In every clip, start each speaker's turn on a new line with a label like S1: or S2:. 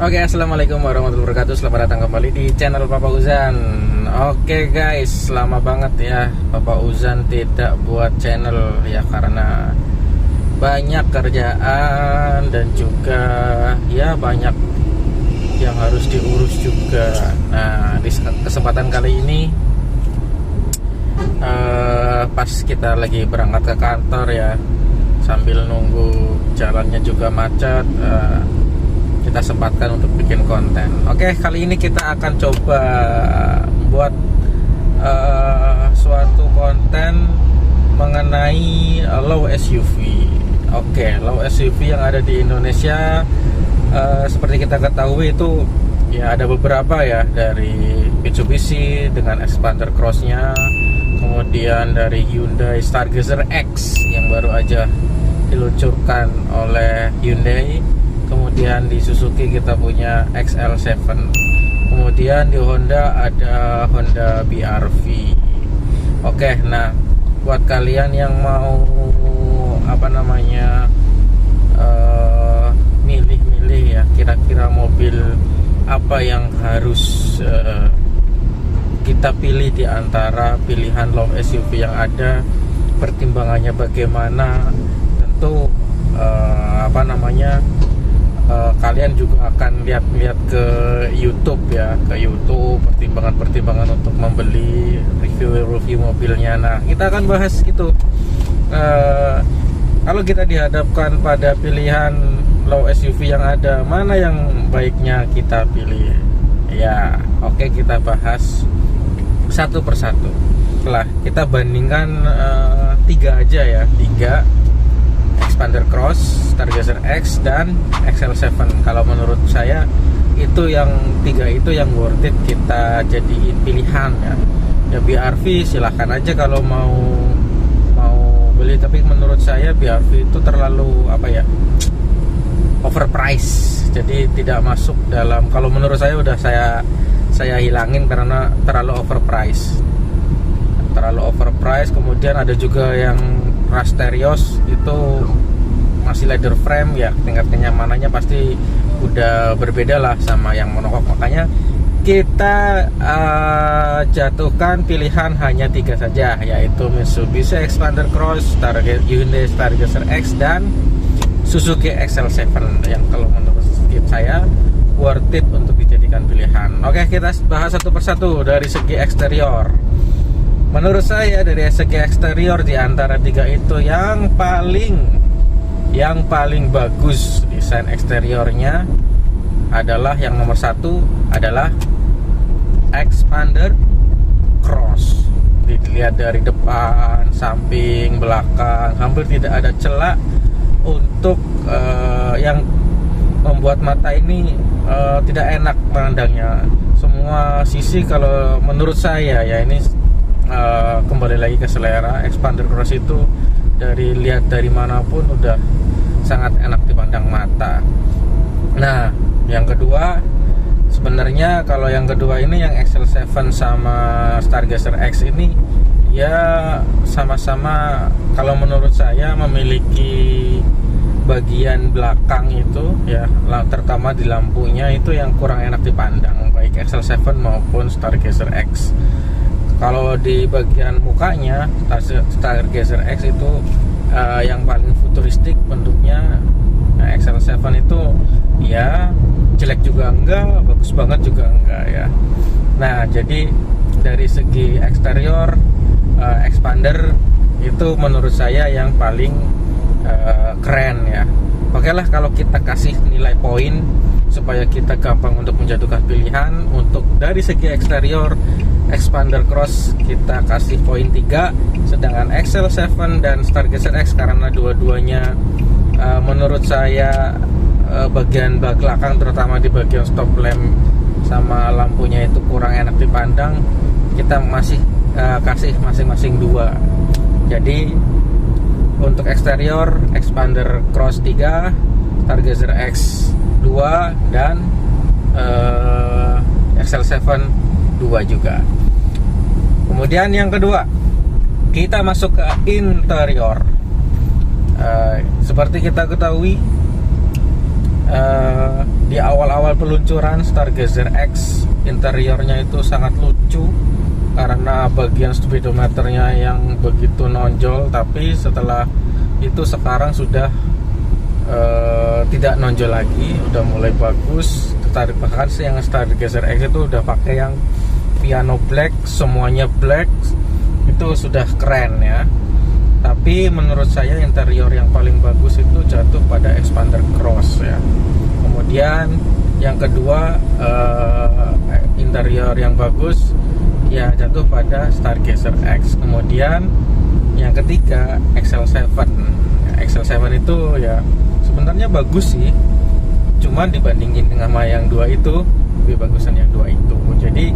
S1: Oke, assalamualaikum warahmatullahi wabarakatuh. Selamat datang kembali di channel Papa Uzan. Oke guys, lama banget ya Papa Uzan tidak buat channel ya, karena banyak kerjaan dan juga ya banyak yang harus diurus juga. Nah, di kesempatan kali ini pas kita lagi berangkat ke kantor ya, sambil nunggu jalannya juga macet, kita sempatkan untuk bikin konten. Oke, kali ini kita akan coba buat suatu konten mengenai low SUV. Oke, low SUV yang ada di Indonesia, seperti kita ketahui itu ya ada beberapa ya, dari Mitsubishi dengan Xpander Cross-nya, kemudian dari Hyundai Stargazer X yang baru aja diluncurkan oleh Hyundai. Kemudian di Suzuki kita punya XL7. Kemudian di Honda ada Honda BR-V. Oke, nah buat kalian yang mau milih-milih ya, kira-kira mobil apa yang harus kita pilih di antara pilihan low SUV yang ada, pertimbangannya bagaimana. Tentu kalian juga akan lihat ke YouTube ya, ke YouTube pertimbangan-pertimbangan untuk membeli, review mobilnya. Nah, kita akan bahas gitu. Kalau kita dihadapkan pada pilihan low SUV yang ada, mana yang baiknya kita pilih? Ya, oke, kita bahas satu persatu. Setelah kita bandingkan 3 aja ya, 3: Xpander Cross, Stargazer X, dan XL7. Kalau menurut saya itu yang 3 itu yang worth it kita jadiin pilihan ya. Ya BR-V silahkan aja kalau mau beli, tapi menurut saya BR-V itu terlalu overpriced. Jadi tidak masuk dalam, kalau menurut saya udah saya hilangin karena terlalu overpriced. Kemudian ada juga yang Rasterios, itu masih leather frame ya, tingkat kenyamanannya pasti udah berbeda lah sama yang monokok. Makanya kita jatuhkan pilihan hanya 3 saja, yaitu Mitsubishi Xpander Cross, Hyundai Stargazer X, dan Suzuki XL7 yang kalau menurut saya worth it untuk dijadikan pilihan. Oke, kita bahas satu persatu. Dari segi eksterior, menurut saya dari segi eksterior di antara 3 itu yang paling bagus desain eksteriornya adalah yang nomor 1 adalah Xpander Cross. Dilihat dari depan, samping, belakang, hampir tidak ada celah untuk yang membuat mata ini tidak enak memandangnya. Semua sisi kalau menurut saya ya, ini kembali lagi ke selera. Xpander Cross itu lihat dari manapun udah sangat enak dipandang mata. Nah, yang kedua, sebenarnya kalau yang kedua ini, yang XL7 sama Stargazer X ini ya sama-sama kalau menurut saya memiliki bagian belakang itu ya, terutama di lampunya itu yang kurang enak dipandang, baik XL7 maupun Stargazer X. Kalau di bagian mukanya, Stargazer X itu yang paling futuristik bentuknya. Nah, XL7 itu ya jelek juga enggak, bagus banget juga enggak ya. Nah, jadi dari segi eksterior, Xpander itu menurut saya yang paling keren ya. Oke lah, kalau kita kasih nilai poin supaya kita gampang untuk menjatuhkan pilihan, untuk dari segi eksterior Xpander Cross kita kasih poin 3, sedangkan XL7 dan Stargazer X karena dua-duanya menurut saya bagian belakang, terutama di bagian stop lamp sama lampunya itu kurang enak dipandang, kita masih kasih masing-masing 2. Jadi untuk eksterior Xpander Cross 3, Stargazer X 2, dan XL7 2 juga. Kemudian yang kedua, kita masuk ke interior. Seperti kita ketahui, di awal-awal awal peluncuran Stargazer X, interiornya itu sangat lucu karena bagian speedometernya yang begitu nonjol, tapi setelah itu sekarang sudah tidak nonjol lagi, udah mulai bagus. Bahkan yang Stargazer X itu udah pakai yang piano black, semuanya black, itu sudah keren ya. Tapi menurut saya interior yang paling bagus itu jatuh pada Expander Cross ya. Kemudian yang kedua, interior yang bagus ya jatuh pada Stargazer X. Kemudian yang ketiga XL7. XL7 itu ya sebenarnya bagus sih, cuman dibandingin dengan sama yang dua itu lebih bagusan yang dua itu. Jadi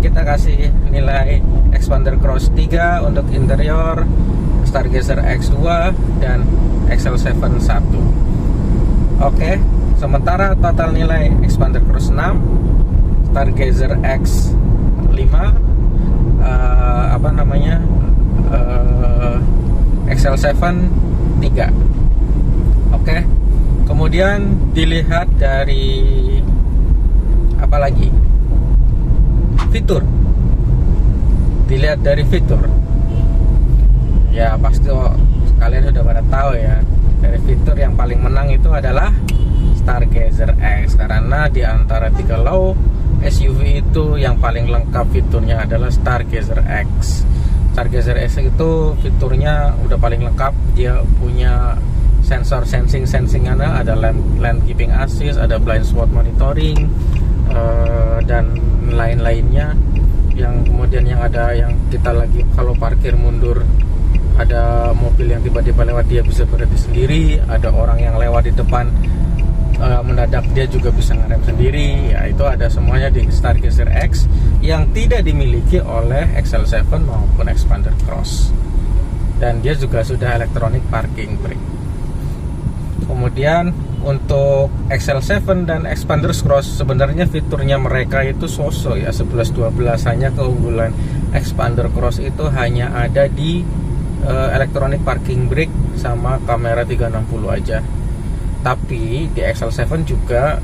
S1: kita kasih nilai Expander Cross 3 untuk interior, Stargazer X 2 dan XL7 1. Oke, sementara total nilai Expander Cross 6, Stargazer X 5, XL7 3. Oke. Kemudian dilihat dari apa lagi? Fitur. Dilihat dari fitur. Ya pasti kalian sudah pada tahu ya. Dari fitur yang paling menang itu adalah Stargazer X, karena di antara 3 low SUV itu yang paling lengkap fiturnya adalah Stargazer X. Stargazer X itu fiturnya udah paling lengkap. Dia punya sensor sensing-sensingnya, ada lane keeping assist, ada blind spot monitoring, dan lain-lainnya. Yang kemudian yang ada yang kita lagi kalau parkir mundur, ada mobil yang tiba-tiba lewat dia bisa berhenti sendiri, ada orang yang lewat di depan mendadak dia juga bisa ngerem sendiri. Ya itu ada semuanya di Stargazer X yang tidak dimiliki oleh XL7 maupun Expander Cross. Dan dia juga sudah electronic parking brake. Kemudian untuk XL7 dan Expander Cross sebenarnya fiturnya mereka itu sosok ya, 11-12. Hanya keunggulan Expander Cross itu hanya ada di electronic parking brake sama kamera 360 aja. Tapi di XL7 juga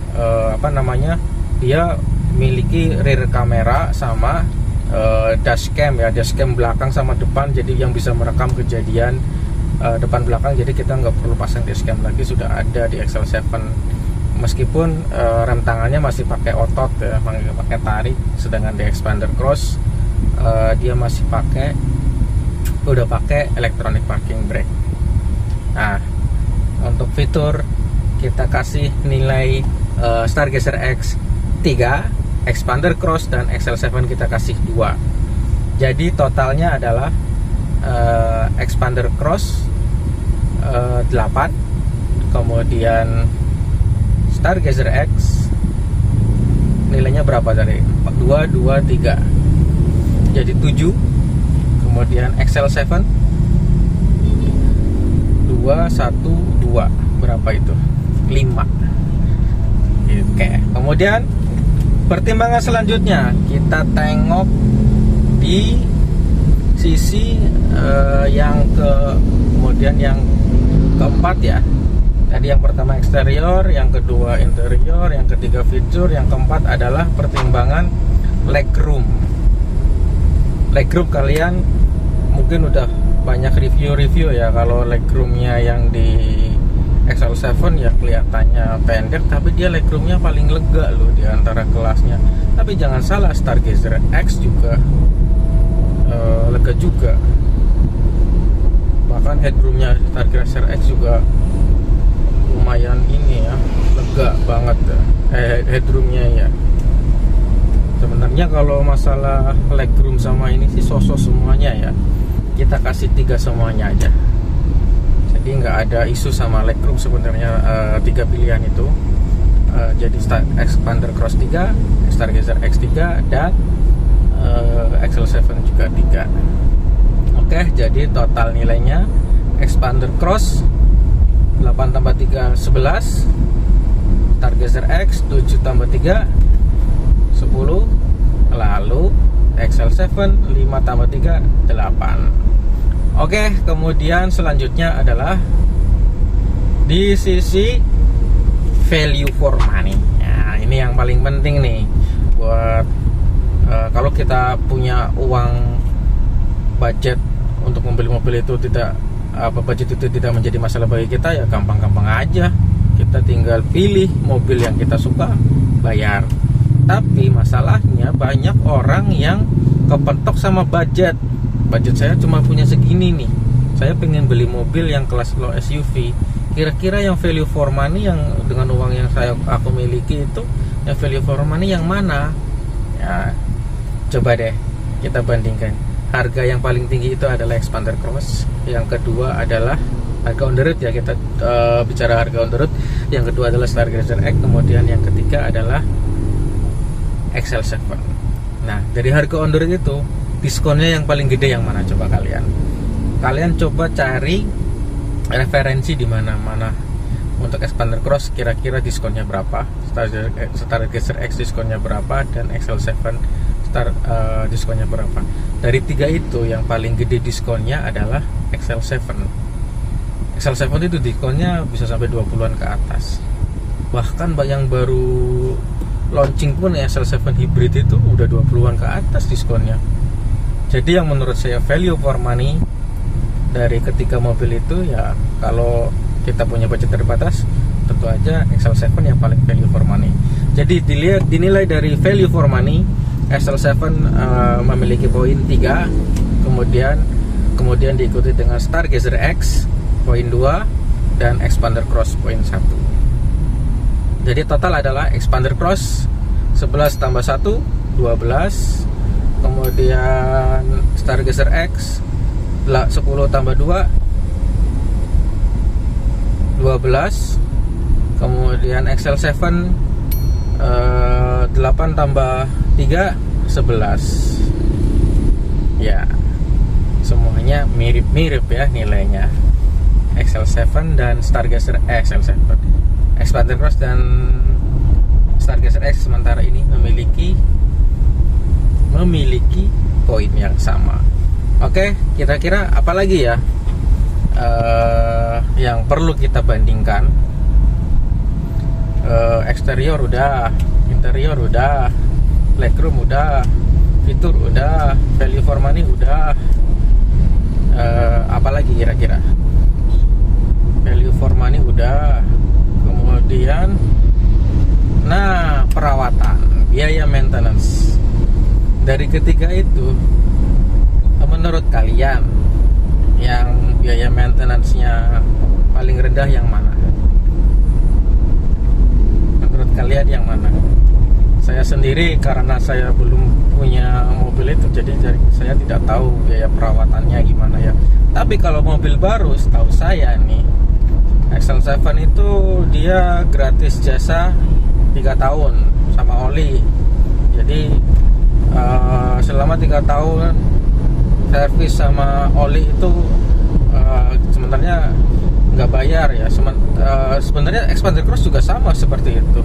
S1: dia memiliki rear kamera sama dashcam ya, dashcam belakang sama depan, jadi yang bisa merekam kejadian depan belakang. Jadi kita nggak perlu pasang dashcam lagi, sudah ada di XL7. Meskipun rem tangannya masih pakai otot ya, pakai tarik, sedangkan di Expander Cross dia masih udah pakai electronic parking brake. Nah, untuk fitur kita kasih nilai Stargazer X 3, Expander Cross dan XL7 kita kasih 2. Jadi totalnya adalah Expander Cross 8, kemudian Stargazer X nilainya berapa tadi? 2, 2, 3, jadi 7. Kemudian XL7 2, 1, 2, berapa itu? 5. Oke. Kemudian pertimbangan selanjutnya kita tengok di sisi kemudian yang keempat ya. Tadi yang pertama eksterior, yang kedua interior, yang ketiga fitur, yang keempat adalah pertimbangan legroom. Legroom kalian mungkin udah banyak review ya. Kalau legroomnya yang di XL7 ya kelihatannya pendek, tapi dia legroomnya paling lega loh di antara kelasnya. Tapi jangan salah, Stargazer X juga lega juga. Bahkan headroomnya Stargazer X juga lumayan ini ya, lega banget headroomnya ya. Sebenarnya kalau masalah legroom sama ini sih sosok semuanya ya, kita kasih 3 semuanya aja. Jadi nggak ada isu sama legroom sebenarnya, 3 pilihan itu. Jadi Expander Cross 3, Stargazer X 3, dan XL7 juga 3. Oke, jadi total nilainya Expander Cross 8 tambah 3 11, Stargazer X 7 tambah 3 10, lalu XL7 5 tambah 3 8. Oke, kemudian selanjutnya adalah di sisi value for money. Nah, ini yang paling penting nih buat kalau kita punya uang, budget untuk membeli mobil itu budget itu tidak menjadi masalah bagi kita, ya gampang-gampang aja. Kita tinggal pilih mobil yang kita suka, bayar. Tapi masalahnya banyak orang yang kepentok sama budget. Budget saya cuma punya segini nih. Saya pengen beli mobil yang kelas low SUV. Kira-kira yang value for money, yang dengan uang yang aku miliki itu, yang value for money yang mana? Ya, coba deh kita bandingkan. Harga yang paling tinggi itu adalah Xpander Cross, yang kedua adalah harga on the road ya, kita bicara harga on the road. Yang kedua adalah Stargazer X, kemudian yang ketiga adalah XL7. Nah, dari harga on the road itu, diskonnya yang paling gede yang mana? Coba kalian coba cari referensi di mana-mana. Untuk Xpander Cross kira-kira diskonnya berapa, Stargazer X diskonnya berapa, dan XL7 diskonnya berapa. Dari tiga itu yang paling gede diskonnya adalah XL7. XL7 itu diskonnya bisa sampai 20-an ke atas. Bahkan yang baru launching pun XL7 hybrid itu udah 20-an ke atas diskonnya. Jadi yang menurut saya value for money dari ketiga mobil itu, ya kalau kita punya budget terbatas, tentu aja XL7 yang paling value for money. Jadi dinilai dari value for money, XL7 memiliki poin 3, kemudian diikuti dengan Stargazer X poin 2 dan Xpander Cross poin 1. Jadi total adalah Xpander Cross 11 tambah 1 12, kemudian Stargazer X 10 tambah 2 12, kemudian XL7 8 tambah 3 11. Ya, semuanya mirip-mirip ya nilainya. XL7 dan Stargazer XL7, Xpander Cross dan Stargazer X sementara ini memiliki poin yang sama. Oke, kira-kira apa lagi ya yang perlu kita bandingkan? Eksterior udah, interior udah, legroom udah, fitur udah, value for money udah. Apalagi kira-kira? Value for money udah. Kemudian perawatan, biaya maintenance. Dari ketiga itu, menurut kalian yang biaya maintenance-nya paling rendah yang mana? Menurut kalian yang mana? Saya sendiri karena saya belum punya mobil itu, jadi saya tidak tahu biaya perawatannya gimana ya. Tapi kalau mobil baru, setahu saya nih, XL7 itu dia gratis jasa 3 tahun sama oli. Jadi selama 3 tahun servis sama oli itu sebenarnya nggak bayar ya. Sebenarnya Xpander Cross juga sama seperti itu.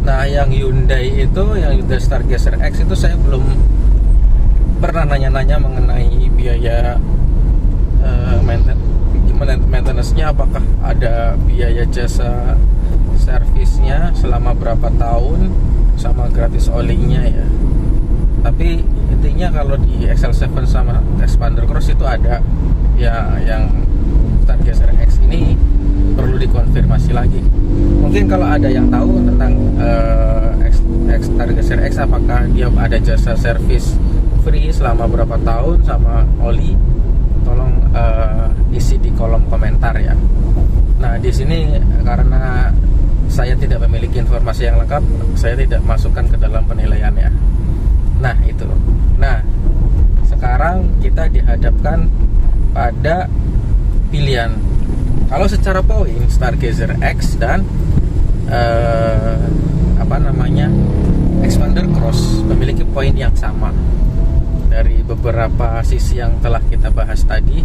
S1: Nah, yang Hyundai Stargazer X itu saya belum pernah nanya-nanya mengenai biaya maintenance-nya, apakah ada biaya jasa servisnya selama berapa tahun sama gratis olinya ya. Tapi intinya kalau di XL7 sama Xpander Cross itu ada ya. Yang Stargazer X ini perlu dikonfirmasi lagi. Mungkin kalau ada yang tahu tentang Stargazer X, apakah dia ada jasa servis free selama berapa tahun sama oli, tolong isi di kolom komentar ya. Nah, di sini karena saya tidak memiliki informasi yang lengkap, saya tidak masukkan ke dalam penilaian ya. Nah, itu. Nah, sekarang kita dihadapkan pada pilihan. Kalau secara poin, Stargazer X dan Xpander Cross memiliki poin yang sama. Dari beberapa sisi yang telah kita bahas tadi,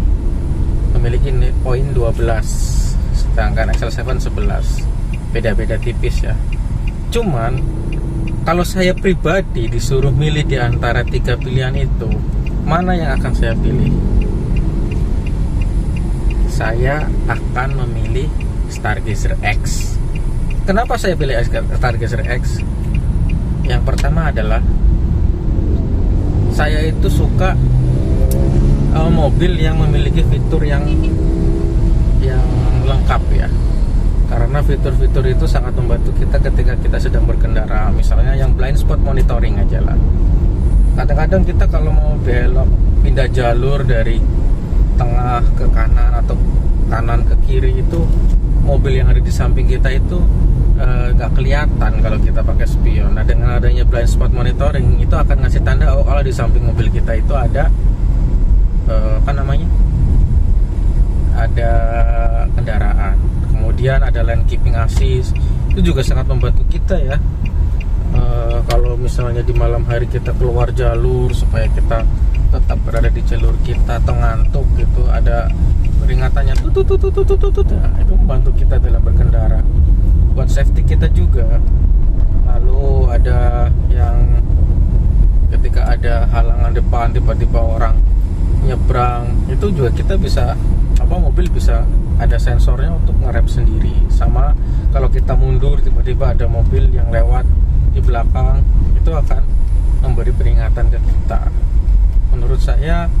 S1: memiliki poin 12, sedangkan XL7 11. Beda-beda tipis ya. Cuman kalau saya pribadi disuruh milih di antara 3 pilihan itu, mana yang akan saya pilih? Saya akan memilih Stargazer X. Kenapa saya pilih Stargazer X? Yang pertama adalah saya itu suka mobil yang memiliki fitur yang lengkap ya. Karena fitur-fitur itu sangat membantu kita ketika kita sedang berkendara. Misalnya yang blind spot monitoring aja lah. Kadang-kadang kita kalau mau belok, pindah jalur dari tengah ke kanan atau kanan ke kiri, itu mobil yang ada di samping kita itu nggak kelihatan kalau kita pakai spion. Nah, dengan adanya blind spot monitoring itu akan ngasih tanda kalau di samping mobil kita itu ada ada kendaraan. Kemudian ada lane keeping assist, itu juga sangat membantu kita ya. Kalau misalnya di malam hari kita keluar jalur supaya kita tetap berada di jalur kita atau ngantuk gitu, ada peringatannya tutut. Nah, itu membantu kita dalam berkendara, buat safety kita juga. Lalu ada yang ketika ada halangan depan tiba-tiba orang nyebrang, itu juga kita bisa mobil bisa ada sensornya untuk ngerem sendiri. Sama kalau kita mundur tiba-tiba ada mobil yang lewat di belakang, itu akan memberi peringatan ke kita. Menurut saya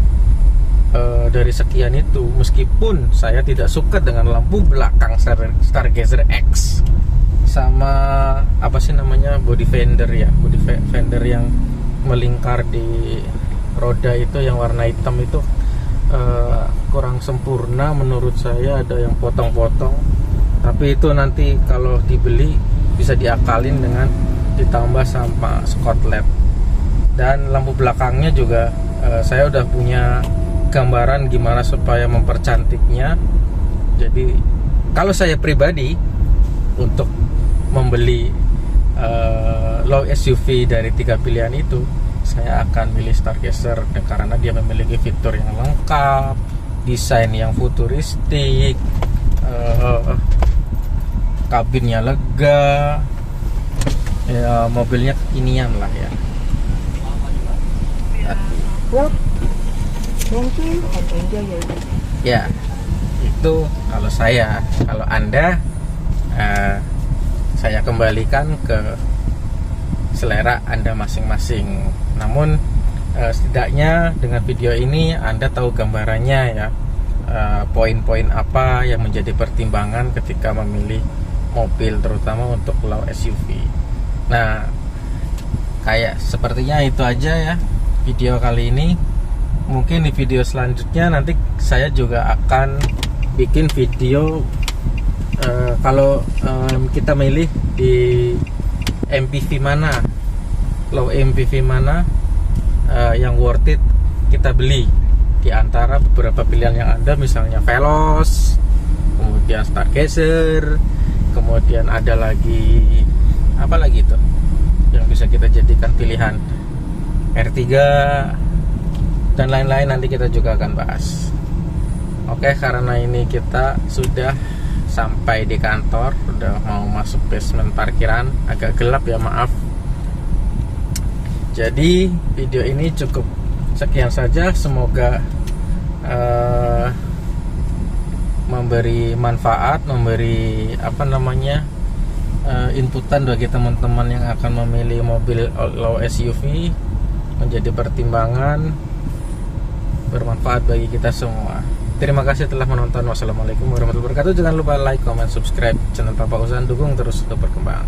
S1: dari sekian itu, meskipun saya tidak suka dengan lampu belakang Stargazer X sama body fender ya, body fender yang melingkar di roda itu yang warna hitam itu kurang sempurna menurut saya, ada yang potong-potong. Tapi itu nanti kalau dibeli bisa diakalin dengan ditambah sama Scott LED. Dan lampu belakangnya juga saya udah punya gambaran gimana supaya mempercantiknya. Jadi kalau saya pribadi untuk membeli low SUV dari 3 pilihan itu, saya akan milih Stargazer karena dia memiliki fitur yang lengkap, desain yang futuristik, kabinnya lega, ya mobilnya kekinian lah ya.
S2: Well, thank you and enjoy your day.
S1: Ya, itu kalau saya. Kalau Anda, saya kembalikan ke selera Anda masing-masing. Namun setidaknya dengan video ini Anda tahu gambarannya ya, poin-poin apa yang menjadi pertimbangan ketika memilih mobil, terutama untuk low SUV. Nah, kayak sepertinya itu aja ya video kali ini. Mungkin di video selanjutnya nanti saya juga akan bikin video kalau kita milih di MPV mana, low MPV mana yang worth it kita beli di antara beberapa pilihan yang ada. Misalnya Veloz, kemudian Stargazer, kemudian ada lagi apa lagi tuh yang bisa kita jadikan pilihan, R3 dan lain-lain. Nanti kita juga akan bahas. Oke, karena ini kita sudah sampai di kantor, udah mau masuk basement parkiran, agak gelap ya, maaf. Jadi video ini cukup sekian saja. Semoga memberi manfaat, memberi inputan bagi teman-teman yang akan memilih mobil low SUV, menjadi pertimbangan, bermanfaat bagi kita semua. Terima kasih telah menonton. Wassalamualaikum warahmatullahi wabarakatuh. Jangan lupa like, comment, subscribe channel Papa Uzan, dukung terus untuk berkembang.